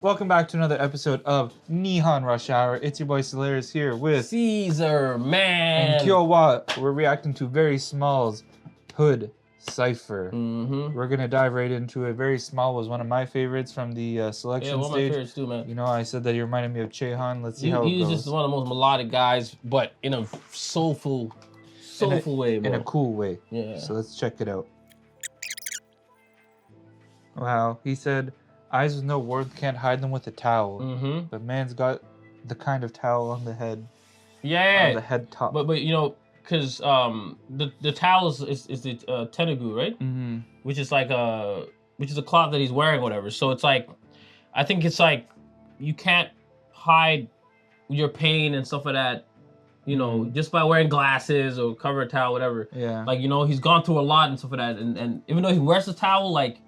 Welcome back to another episode of Nihon Rush Hour. It's your boy Solaris here with Caesar, man. And Kyowa. We're reacting to VERRY SMoL's Hood Cypher. We're gonna dive right into it. VERRY SMoL was one of my favorites from the selection one of my stage. favorites too, man. You know, I said that he reminded me of Chehan. Let's see how it goes. He's just one of the most melodic guys, but in a soulful way, bro. In a cool way. Yeah. So let's check it out. Wow, he said, eyes with no worth, can't hide them with a towel. But man's got the kind of towel on the head. Yeah. On the head top. But you know, because the towel is the tenugu, right? Which is like a cloth that he's wearing, whatever. So it's like, I think it's like you can't hide your pain and stuff like that, you know, just by wearing glasses or cover a towel, whatever. Yeah. Like, you know, he's gone through a lot and stuff like that, and even though he wears the towel, like,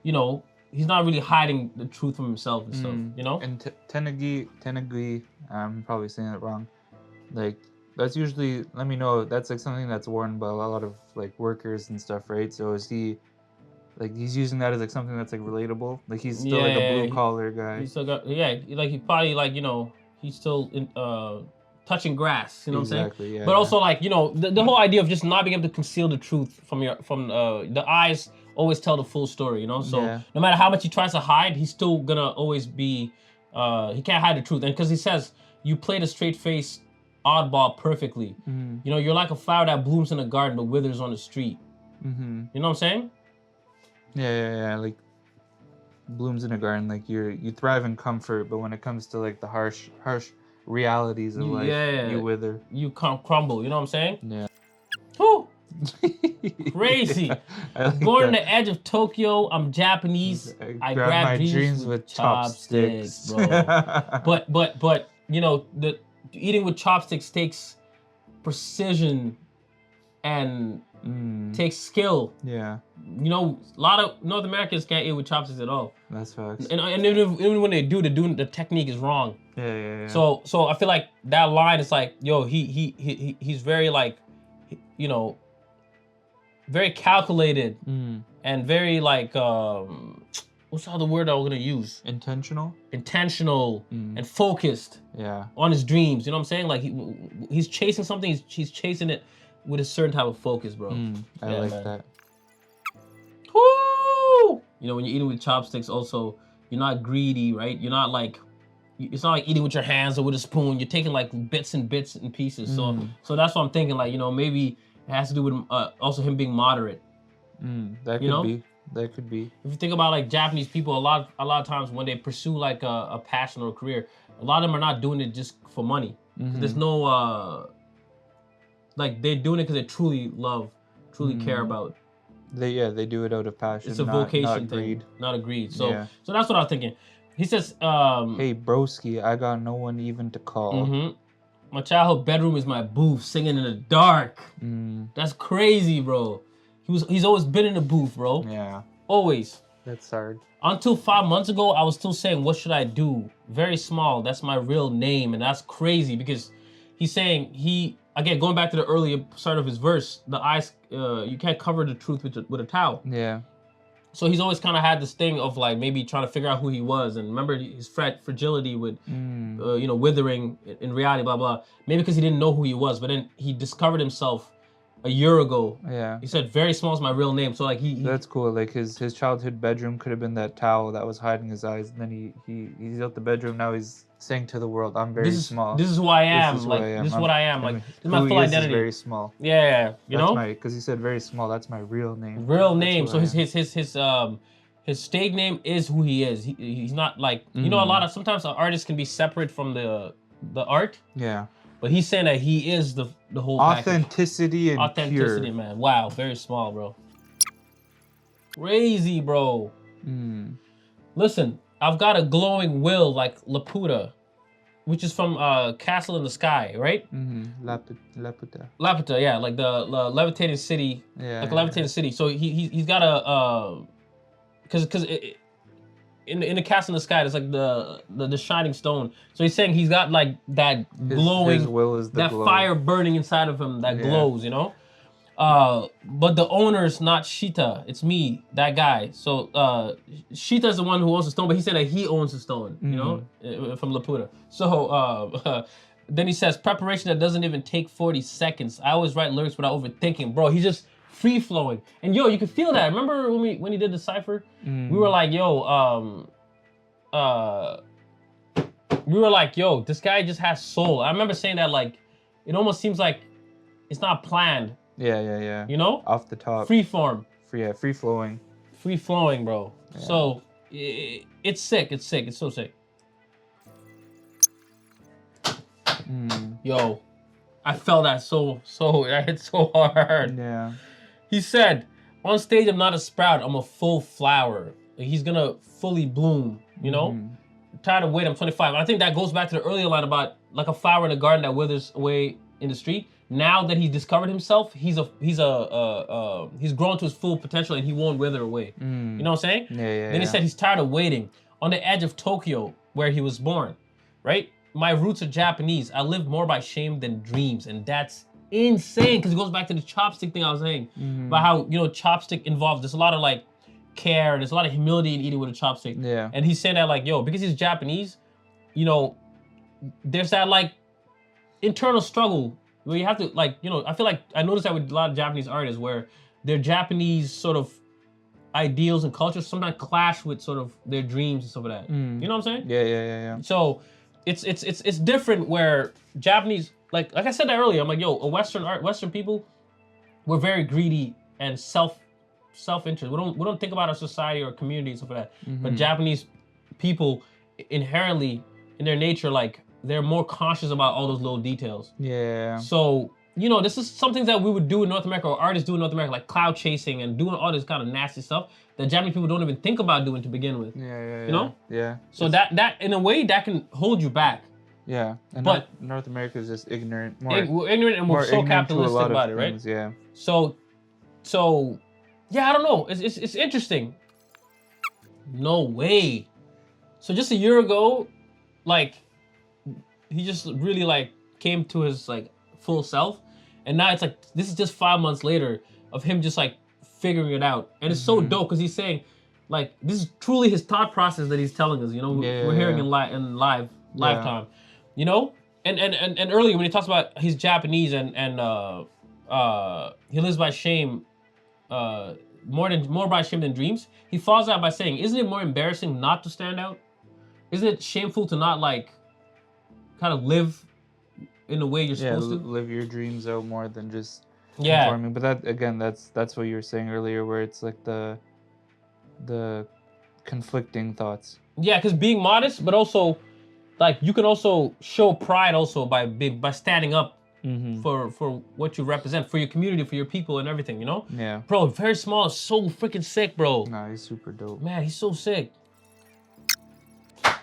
you know, he's not really hiding the truth from himself and stuff, you know? And tenugi, I'm probably saying it wrong. Like, that's usually, let me know, that's like something that's worn by a lot of like workers and stuff, right? So is he, like, he's using that as like something that's like relatable? Like he's still like a blue collar guy. He's still got, like he probably like, you know, he's still in, touching grass, you know what I'm saying? Yeah. But also like, you know, the whole idea of just not being able to conceal the truth from the eyes always tell the full story, you know? So no matter how much he tries to hide, he's still gonna always be, he can't hide the truth. And because he says, you played a straight-faced oddball perfectly. You know, you're like a flower that blooms in a garden but withers on the street. You know what I'm saying? Yeah, like blooms in a garden, like you thrive in comfort, but when it comes to like the harsh realities of life, you wither. You crumble, you know what I'm saying? Yeah. Whew! Crazy. Like Born on the edge of Tokyo, I'm Japanese. I grab my dreams with chopsticks. bro. but you know, the eating with chopsticks takes precision and takes skill. Yeah. You know, a lot of North Americans can't eat with chopsticks at all. That's facts. And even when they do, the technique is wrong. Yeah. So I feel like that line is like, yo, he's very like, you know, very calculated and very like what's the other word I was gonna use? Intentional and focused. Yeah. On his dreams, you know what I'm saying? Like he's chasing something. He's chasing it with a certain type of focus, bro. I like that. Woo! You know, when you're eating with chopsticks, also you're not greedy, right? You're not like, it's not like eating with your hands or with a spoon. You're taking like bits and pieces. So that's what I'm thinking. Like, you know, maybe it has to do with also him being moderate. That could be. That could be. If you think about like Japanese people, a lot of times when they pursue like a passion or a career, a lot of them are not doing it just for money. There's no like they're doing it because they truly love, truly care about. They do it out of passion. It's a vocation thing, not a greed. So that's what I was thinking. He says, hey broski, I got no one even to call. My childhood bedroom is my booth, singing in the dark. That's crazy, bro. He's always been in the booth, bro. Yeah. Always. That's hard. Until 5 months ago, I was still saying, what should I do? VERRY SMoL, that's my real name. And that's crazy because he's saying again, going back to the earlier start of his verse, the eyes, you can't cover the truth with a towel. Yeah. So he's always kind of had this thing of like maybe trying to figure out who he was, and remember his fragility with, you know, withering in reality, blah blah. Maybe because he didn't know who he was, but then he discovered himself a year ago. Yeah. He said VERRY SMoL is my real name. So like he that's cool. Like his childhood bedroom could have been that towel that was hiding his eyes, and then he's out the bedroom now. He's saying to the world, "I'm very small. This is who I am. This is what I am. Like this is my full identity. VERRY SMoL. Yeah, you know. Because he said VERRY SMoL. That's my real name. Real name. So his stage name is who he is. He's not like, you know, sometimes an artist can be separate from the art. Yeah. But he's saying that he is the whole authenticity package. Authenticity, man. Wow, VERRY SMoL, bro. Crazy, bro. Listen, I've got a glowing will like Laputa, which is from Castle in the Sky, right? Laputa, yeah, like the levitating city. Yeah. Like a levitating city. So he's got a because in the Castle in the Sky, there's like the shining stone. So he's saying he's got like that glowing, his will is the that glow. fire burning inside of him that glows, you know. But the owner's not Shita. It's me, that guy. So Shita's the one who owns the stone, but he said that he owns the stone, you know, from Laputa. So then he says, preparation that doesn't even take 40 seconds. I always write lyrics without overthinking. Bro, he's just free flowing. And yo, you can feel that. Remember when he did the cypher? We were like, yo, this guy just has soul. I remember saying that, like, it almost seems like it's not planned. Yeah. You know? Off the top. Free form. Free flowing. Free flowing, bro. Yeah. So it's sick. It's sick. It's so sick. Yo, I felt that so that hit so hard. Yeah. He said, on stage, I'm not a sprout. I'm a full flower. He's gonna fully bloom. You know? Tired of waiting. I'm 25. And I think that goes back to the earlier line about like a flower in a garden that withers away in the street. Now that he's discovered himself, he's grown to his full potential and he won't wither away. You know what I'm saying? Yeah. Then he said he's tired of waiting. On the edge of Tokyo, where he was born, right? My roots are Japanese. I live more by shame than dreams, and that's insane because it goes back to the chopstick thing I was saying about how, you know, chopstick involves, there's a lot of like care, there's a lot of humility in eating with a chopstick. Yeah. And he's saying that like, yo, because he's Japanese, you know, there's that like internal struggle where you have to like, you know, I feel like I noticed that with a lot of Japanese artists where their Japanese sort of ideals and cultures sometimes clash with sort of their dreams and stuff like that. You know what I'm saying? Yeah. So it's different where Japanese, like I said that earlier, I'm like, yo, Western people, we're very greedy and self-interest. We don't think about our society or community and stuff like that. But Japanese people inherently in their nature, like they're more conscious about all those little details. Yeah. So, you know, this is some things that we would do in North America or artists do in North America, like cloud chasing and doing all this kind of nasty stuff that Japanese people don't even think about doing to begin with. Yeah. You know? Yeah. So that in a way that can hold you back. Yeah. And but North America is just ignorant. We're ignorant and we're so capitalistic about it, right? Yeah. So yeah, I don't know. It's interesting. No way. So just a year ago, like he just really like came to his like full self, and now it's like this is just 5 months later of him just like figuring it out, and it's so dope because he's saying like this is truly his thought process that he's telling us. You know, we're hearing in live time. You know, and earlier when he talks about he's Japanese and he lives by shame, more by shame than dreams. He falls out by saying, isn't it more embarrassing not to stand out? Isn't it shameful to not like kind of live in the way you're supposed to? Live your dreams out more than just Yeah. conforming. But that again, that's what you were saying earlier, where it's like the conflicting thoughts. Yeah, because being modest, but also like you can also show pride also by standing up for what you represent, for your community, for your people and everything, you know? Yeah. Bro, Very Small is so freaking sick, bro. Nah, he's super dope. Man, he's so sick. I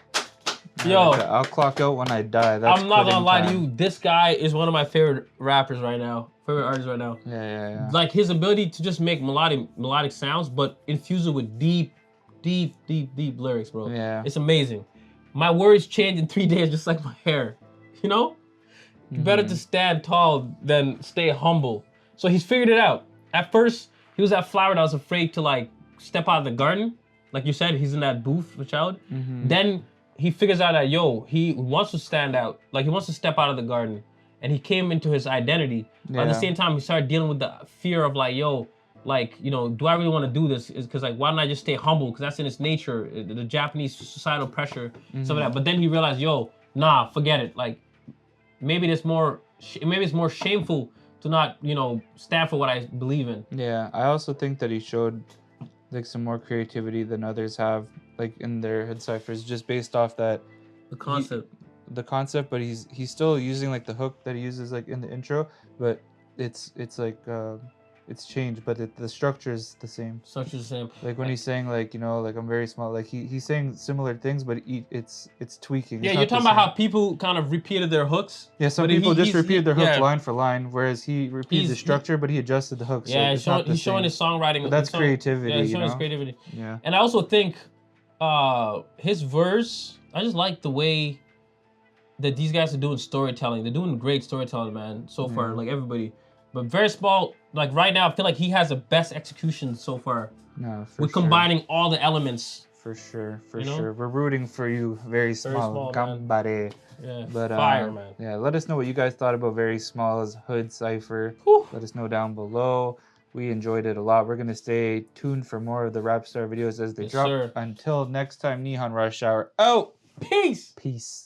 Yo, like that. I'll clock out when I die. That's I'm not gonna quitting lie to time. you. This guy is one of my favorite rappers right now. Favorite artists right now. Yeah. Like his ability to just make melodic sounds, but infuse it with deep lyrics, bro. Yeah. It's amazing. My words change in 3 days, just like my hair. You know? Better to stand tall than stay humble. So he's figured it out. At first, he was that flower that was afraid to like step out of the garden. Like you said, he's in that booth of a child. Then he figures out that, he wants to stand out. Like he wants to step out of the garden. And he came into his identity. But at the same time, he started dealing with the fear of like, do I really want to do this? Because like, why don't I just stay humble? Because that's in its nature, the Japanese societal pressure, some of that. But then he realized, nah, forget it. Like, maybe it's more shameful to not, stand for what I believe in. Yeah, I also think that he showed like some more creativity than others have, like in their head ciphers, just based off that The concept. But he's still using like the hook that he uses like in the intro, but it's like it's changed, but the structure is the same. Structure is the same. Like when he's saying like like I'm very small, like he's saying similar things, but it's tweaking. Yeah, It's you're not talking the about same. how people kind of repeated their hooks. Yeah, some but people just repeated their hook yeah. line for line, whereas he repeated the structure, but he adjusted the hook. Yeah, so he's showing his songwriting. But that's creativity. Yeah, he's showing his creativity. Yeah. And I also think his verse, I just like the way that these guys are doing storytelling. They're doing great storytelling, man, so far, like everybody. But Very Small like right now, I feel like he has the best execution so far. No, for with sure. combining all the elements. For sure, for You know? sure. We're rooting for you, Very Small. Man. Yeah, But fire, man. Yeah, let us know what you guys thought about Very Small's Hood Cypher. Whew. Let us know down below. We enjoyed it a lot. We're gonna stay tuned for more of the RAPSTAR videos as they drop. Sir. Until next time, Nihon Rush Hour out. Peace. Peace.